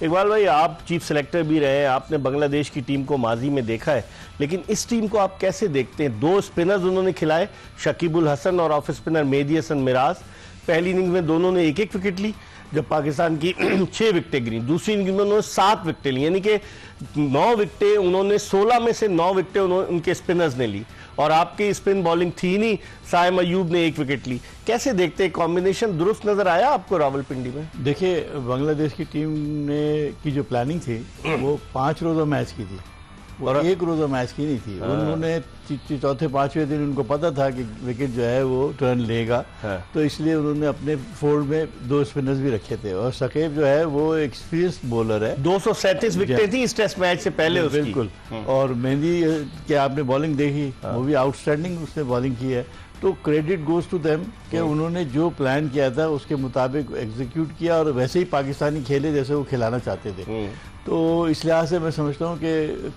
इकबाल भाई, आप chief selector भी रहे हैं, आपने बांग्लादेश की टीम को माजी में देखा है, लेकिन इस टीम को आप कैसे देखते हैं? 2 स्पिनर्स उन्होंने खिलाए, शकीबुल हसन और ऑफ स्पिनर मेहदी हसन मिराज। पहली इनिंग में दोनों ने 1-1 विकेट ली, जब पाकिस्तान की 6 विकेटें गिरी। दूसरी इनिंग में उन्होंने 7 विकेटें ली, यानी कि 9 विकेटें उन्होंने, 16 में से 9 विकेटें उनके स्पिनर्स ने ली, और आपकी स्पिन बॉलिंग थी नहीं, साइम अयूब ने 1 विकेट ली। कैसे देखते हैं? कॉम्बिनेशन दुरुस्त नजर आया आपको रावलपिंडी में? देखिए, बांग्लादेश की टीम ने की जो प्लानिंग थी वो 5 रोज़ा मैच की थी, और 1 रोज़ा मैच की नहीं थी। उन्होंने चौथे 5वें दिन उनको पता था कि विकेट जो है वो टर्न लेगा, तो इसलिए उन्होंने अपने फोल्ड में 2 स्पिनर्स भी रखे थे। और शकीब जो है वो एक्सपीरियंस बॉलर है, 237 विकेटें थी इस टेस्ट मैच से पहले उसकी। बिल्कुल। और मेहंदी के आपने बॉलिंग देखी, वो भी आउटस्टैंडिंग उसने बॉलिंग की है, तो क्रेडिट गोज टू देम कि उन्होंने जो प्लान किया था उसके मुताबिक एग्जीक्यूट किया, और वैसे ही पाकिस्तानी खेले जैसे वो खिलाना चाहते थे। तो इस लिहाज से मैं समझता हूँ कि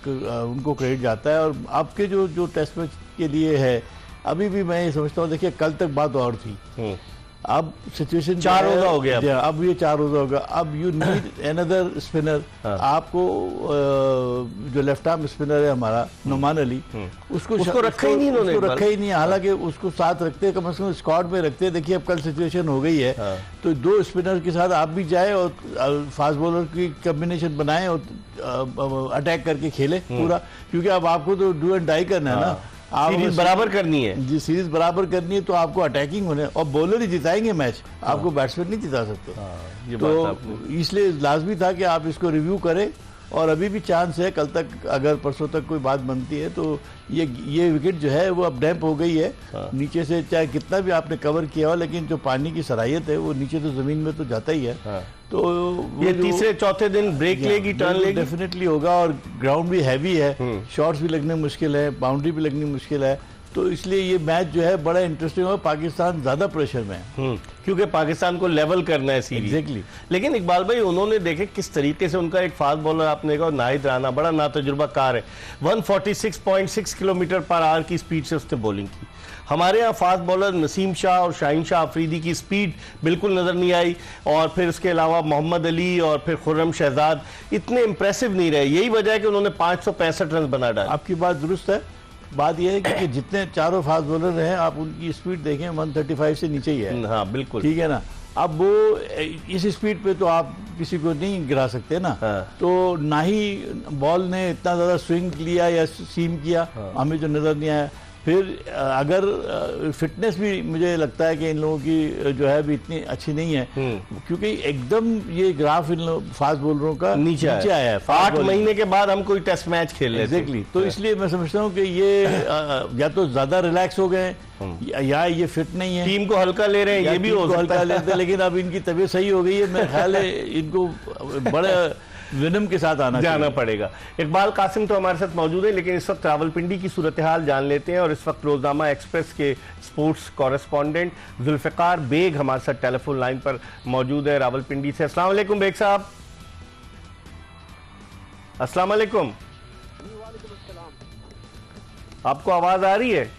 उनको क्रेडिट जाता है। और आपके जो टेस्ट मैच के लिए है, अभी भी मैं ये समझता हूँ, देखिए कल तक बात और थी, अब सिचुएशन 4 रोज़ा हो गया, अब ये 4 रोज़ा होगा। अब यू नीड अनदर स्पिनर। आपको जो लेफ्ट आर्म स्पिनर है हमारा नुमान अली, उसको रखा ही नहीं इन्होंने, रखा ही नहीं। हालांकि उसको साथ रखते, कम से कम स्क्वाड में रखते। देखिए अब कल सिचुएशन हो गई है, तो 2 स्पिनर के साथ आप भी जाए और फास्ट बॉलर की कॉम्बिनेशन बनाए और अटैक करके खेले पूरा, क्योंकि अब आपको तो डू एंड डाई करना है ना, सीरीज बराबर करनी है जी, सीरीज बराबर करनी है। तो आपको अटैकिंग होने, और बॉलर ही जिताएंगे मैच, आपको बैट्समैन नहीं जिता सकते। तो इसलिए लाजमी था कि आप इसको रिव्यू करें, और अभी भी चांस है, कल तक अगर परसों तक कोई बात बनती है तो ये विकेट जो है वो अब डैम्प हो गई है। नीचे से चाहे कितना भी आपने कवर किया हो, लेकिन जो पानी की सलाहियत है वो नीचे तो जमीन में तो जाता ही है। तो ये तीसरे चौथे दिन ब्रेक लेगी, टर्न लेगी, डेफिनेटली होगा। और ग्राउंड भी हैवी है, शॉट्स भी लगने मुश्किल है, बाउंड्री भी लगनी मुश्किल है, तो इसलिए ये मैच जो है बड़ा इंटरेस्टिंग होगा। पाकिस्तान ज्यादा प्रेशर में है, क्योंकि पाकिस्तान को लेवल करना है सीरीज। एग्जैक्टली। लेकिन इकबाल भाई, उन्होंने देखे किस तरीके से उनका एक फास्ट बॉलर आपने देखा, नाहिद राना बड़ा नातजुर्बाकार है, 146.6 किलोमीटर पर आवर की स्पीड से उसने बॉलिंग की। हमारे यहाँ फास्ट बॉलर नसीम शाह और शाहीन शाह अफरीदी की स्पीड बिल्कुल नजर नहीं आई, और फिर उसके अलावा मोहम्मद अली और फिर खुर्रम शहजाद इतने इंप्रेसिव नहीं रहे। यही वजह है कि उन्होंने 565 रन बना डाले। आपकी बात दुरुस्त है। बात यह है कि जितने चारों फास्ट बॉलर हैं, आप उनकी स्पीड देखें 135 से नीचे ही है। हाँ बिल्कुल, ठीक है ना। अब वो इस स्पीड पे तो आप किसी को नहीं गिरा सकते ना। तो ना ही बॉल ने इतना ज्यादा स्विंग लिया या सीम किया, हमें जो नजर नहीं आया। फिर अगर फिटनेस भी मुझे लगता है कि इन लोगों की जो है भी इतनी अच्छी नहीं है, क्योंकि एकदम ये ग्राफ इन फास्ट बॉलरों का नीचे आया है। 8 महीने के बाद हम कोई टेस्ट मैच खेल रहे थे। एग्जैक्टली। तो इसलिए मैं समझता हूँ कि ये या तो ज्यादा रिलैक्स हो गए, या ये फिट नहीं है, टीम को हल्का ले रहे हैं, ये भी हो सकता है। हल्का लेते हैं, लेकिन अब इनकी तबीयत सही हो गई है, मेरा ख्याल है इनको बड़े विनम के साथ जाना पड़ेगा। इकबाल कासिम तो हमारे साथ मौजूद है, लेकिन इस वक्त रावलपिंडी की सूरत हाल जान लेते हैं। और इस वक्त रोजनामा एक्सप्रेस के स्पोर्ट्स कॉरेस्पॉन्डेंट जुल्फिकार बेग हमारे साथ टेलीफोन लाइन पर मौजूद है रावलपिंडी से। अस्सलाम वालेकुम बेग साहब। अस्सलाम वालेकुम। आपको आवाज आ रही है?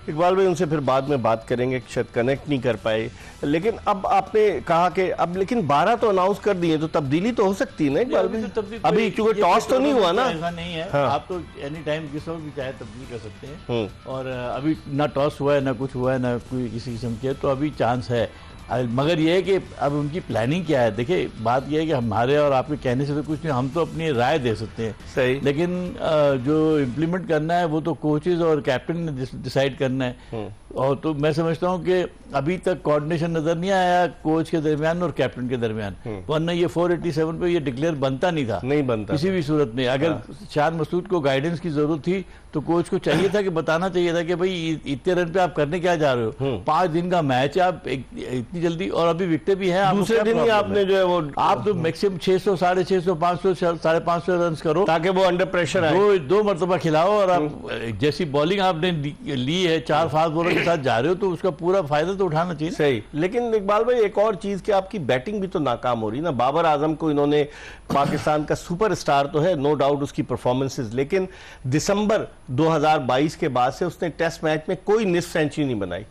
इकबाल भाई, उनसे फिर बाद में बात करेंगे, शायद कनेक्ट नहीं कर पाए। लेकिन अब आपने कहा कि अब लेकिन 12 तो अनाउंस कर दिए, तो तब्दीली तो हो सकती है ना इकबाल भाई? अभी क्योंकि टॉस तो नहीं हुआ ना। ऐसा नहीं है। हाँ। आप तो एनी टाइम किसी भी चाहे तब्दील कर सकते हैं, और अभी ना टॉस हुआ है, ना कुछ हुआ है, ना कोई किसी किस्म की, तो अभी चांस है। मगर यह है कि अब उनकी प्लानिंग क्या है। देखिए बात यह है कि हमारे और आपके कहने से तो कुछ नहीं, हम तो अपनी राय दे सकते हैं, सही, लेकिन जो इम्प्लीमेंट करना है वो तो कोचेज और कैप्टन ने डिसाइड करना है। और तो मैं समझता हूं कि अभी तक कोऑर्डिनेशन नजर नहीं आया कोच के दरमियान और कैप्टन के दरमियान, वरना ये 487 पे ये डिक्लेयर बनता नहीं था, नहीं बनता किसी भी सूरत में। अगर शान मसूद को गाइडेंस की जरूरत थी तो कोच को चाहिए था कि बताना चाहिए था कि भाई इतने रन पे आप करने क्या जा रहे हो, 5 दिन का मैच है, आप इतनी जल्दी, और अभी विकेट भी है, दूसरे दिन ही आपने जो है वो आप तो मैक्सिमम 600, 650, 500, 550 रन करो, ताकि वो अंडर प्रेशर आए। दो मरतबा खिलाओ, और आप जैसी बॉलिंग आपने ली है, 4 फास्ट बॉलर के साथ जा रहे हो, तो उसका पूरा फायदा तो उठाना चाहिए। सही। लेकिन इकबाल भाई, एक और चीज कि आपकी बैटिंग भी तो नाकाम हो रही ना। बाबर आजम को इन्होंने, पाकिस्तान का सुपरस्टार तो है नो डाउट उसकी परफॉर्मेंसेस, लेकिन दिसंबर 2022 के बाद से उसने टेस्ट मैच में कोई निस्फ सेंचुरी नहीं बनाई।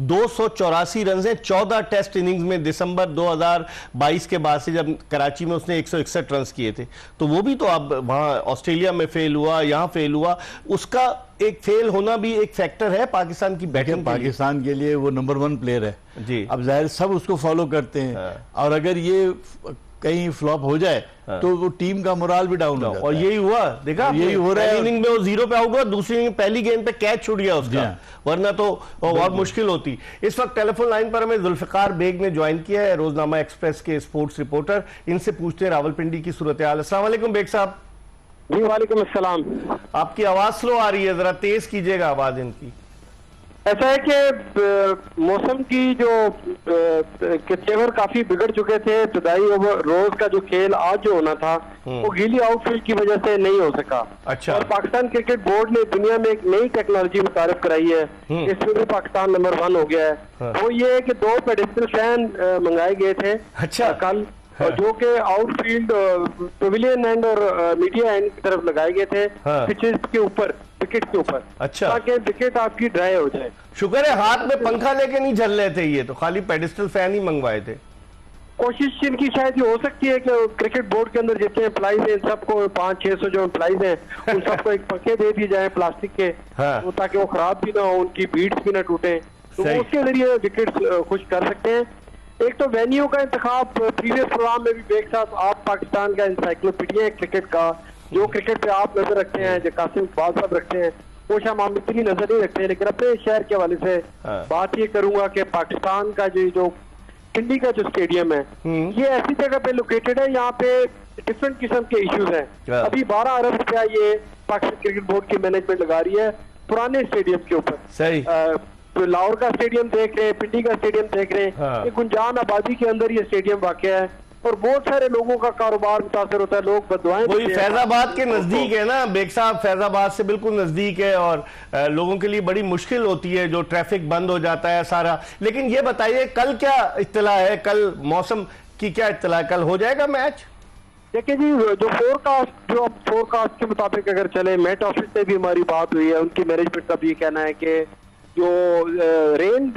284 रन हैं 14 टेस्ट इनिंग्स में दिसंबर 2022 के बाद से, जब कराची में उसने 161 रन किए थे। तो वो भी तो अब वहां ऑस्ट्रेलिया में फेल हुआ, यहां फेल हुआ, उसका एक फेल होना भी एक फैक्टर है पाकिस्तान की बैटिंग। पाकिस्तान के लिए वो नंबर 1 प्लेयर है जी। अब जाहिर सब उसको फॉलो करते हैं। हाँ। और अगर ये कहीं फ्लॉप हो जाए तो वो टीम का मोराल भी डाउन हो जाता और है। यही हुआ, देखा यही हो रहा है। पहली इनिंग में वो 0 पे आउट हुआ, दूसरी इनिंग पहली गेंद पे कैच छूट गया उसका, वरना तो और मुश्किल होती। इस वक्त टेलीफोन लाइन पर हमें जुल्फिकार बेग ने ज्वाइन किया है, रोजनामा एक्सप्रेस के स्पोर्ट्स रिपोर्टर। इनसे पूछते हैं रावलपिंडी की सूरत हाल। अस्सलाम वालेकुम बेग साहब। जी वालेकुम अस्सलाम। आपकी आवाज स्लो आ रही है, जरा तेज कीजिएगा आवाज इनकी। ऐसा है कि मौसम की जो के तेवर काफी बिगड़ चुके थे। इब्तदाई ओवर रोज का जो खेल आज जो होना था वो गीली आउटफील्ड की वजह से नहीं हो सका। अच्छा। और पाकिस्तान क्रिकेट बोर्ड ने दुनिया में एक नई टेक्नोलॉजी मुतारिफ कराई है, इसमें भी पाकिस्तान नंबर 1 हो गया है। वो ये है कि 2 पेडिस्टल फैन मंगाए गए थे अच्छा। कल, जो कि आउटफील्ड पवेलियन एंड और मीडिया एंड की तरफ लगाए गए थे, हाँ। पिचेस के ऊपर, विकेट के ऊपर, अच्छा। ताकि विकेट आपकी ड्राई हो जाए। शुक्र है हाथ में पंखा लेके नहीं झल रहे थे, ये तो खाली पेडिस्टल फैन ही मंगवाए थे। कोशिश इनकी शायद ये हो सकती है कि क्रिकेट बोर्ड के अंदर जितने एम्प्लॉइज हैं सबको 500-600 जो एम्प्लॉइज हैं उन सबको एक पंखे दे दिए जाए प्लास्टिक के, हाँ। तो ताकि वो खराब भी ना हो, उनकी बीट्स भी ना टूटे, तो सही। वो उसके जरिए विकेट खुश कर सकते हैं। एक तो वेन्यू का इंतखाब, प्रीवियस प्रोग्राम में भी देख साहब आप पाकिस्तान का इंसाइक्लोपीडिया है क्रिकेट का, जो क्रिकेट पे आप नजर रखते हैं, जो कासिम इकबाल साहब रखते हैं, वो शायद हम इतनी नजर नहीं रखते हैं। लेकिन अपने शहर के हवाले से हाँ। बात ये करूंगा कि पाकिस्तान का जो पिंडी का जो स्टेडियम है, ये ऐसी जगह पे लोकेटेड है, यहाँ पे डिफरेंट किस्म के इश्यूज हैं। अभी 12 अरब रुपया ये पाकिस्तान क्रिकेट बोर्ड की मैनेजमेंट लगा रही है पुराने स्टेडियम के ऊपर। सही। तो लाहौर का स्टेडियम देख रहे हैं, पिंडी का स्टेडियम देख रहे हैं, हाँ। ये गुंजान आबादी के अंदर ये स्टेडियम वाक़या है और बहुत सारे लोगों का कारोबार मुतासर होता है, लोग बददुआएं वही देते हैं। फैजाबाद के नजदीक है ना बेग साहब, फैजाबाद से बिल्कुल नजदीक है और लोगों के लिए बड़ी मुश्किल होती है, जो ट्रैफिक बंद हो जाता है सारा। लेकिन ये बताइए कल क्या इत्तला है, कल मौसम की क्या इत्तला है, कल हो जाएगा मैच? देखिए जी, जो फोरकास्ट के मुताबिक अगर चले, मेट ऑफिस से भी हमारी बात हुई है, उनकी मैनेजमेंट का भी ये कहना है कि जो रेन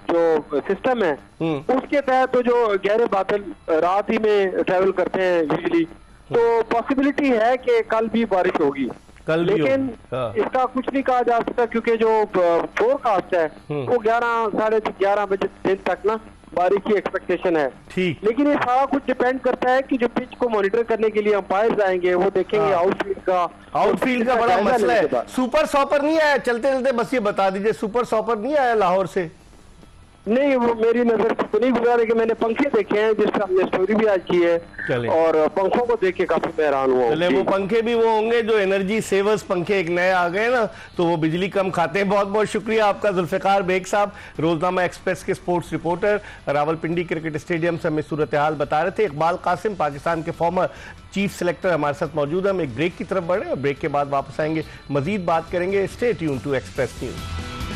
जो सिस्टम है उसके तहत तो जो गहरे बादल रात ही में ट्रेवल करते हैं यूजुअली, तो पॉसिबिलिटी है कि कल भी बारिश होगी। कल भी लेकिन हाँ। इसका कुछ नहीं कहा जा सकता, क्योंकि जो फोरकास्ट है वो 11 साढ़े 11 बजे दिन तक ना बारिश की एक्सपेक्टेशन है। ठीक। लेकिन ये सारा कुछ डिपेंड करता है कि जो पिच को मॉनिटर करने के लिए अंपायर्स आएंगे, वो देखेंगे आउटफील्ड का बड़ा मसला है। सुपर सॉपर नहीं आया चलते चलते, बस ये बता दीजिए, सुपर सॉपर नहीं आया लाहौर से? नहीं, वो मेरी नजर से तो नहीं गुजरा, लेकिन मैंने पंखे देखे हैं जिसका हमने स्टोरी भी आज की है, और पंखों को देख के काफी हैरान हुआ। चले, वो पंखे भी वो होंगे जो एनर्जी सेवर्स पंखे एक नए आ गए ना, तो वो बिजली कम खाते हैं। बहुत बहुत शुक्रिया आपका जुल्फिकार बेग साहब, रोजनामा एक्सप्रेस के sports reporter, Rawalpindi cricket stadium से हमें सूरत हाल बता रहे थे। इकबाल कासिम पाकिस्तान के फॉर्मर चीफ सेलेक्टर हमारे साथ मौजूद है। हम एक ब्रेक की तरफ बढ़े और ब्रेक के बाद वापस आएंगे, मजीद बात करेंगे। Stay tune to express news.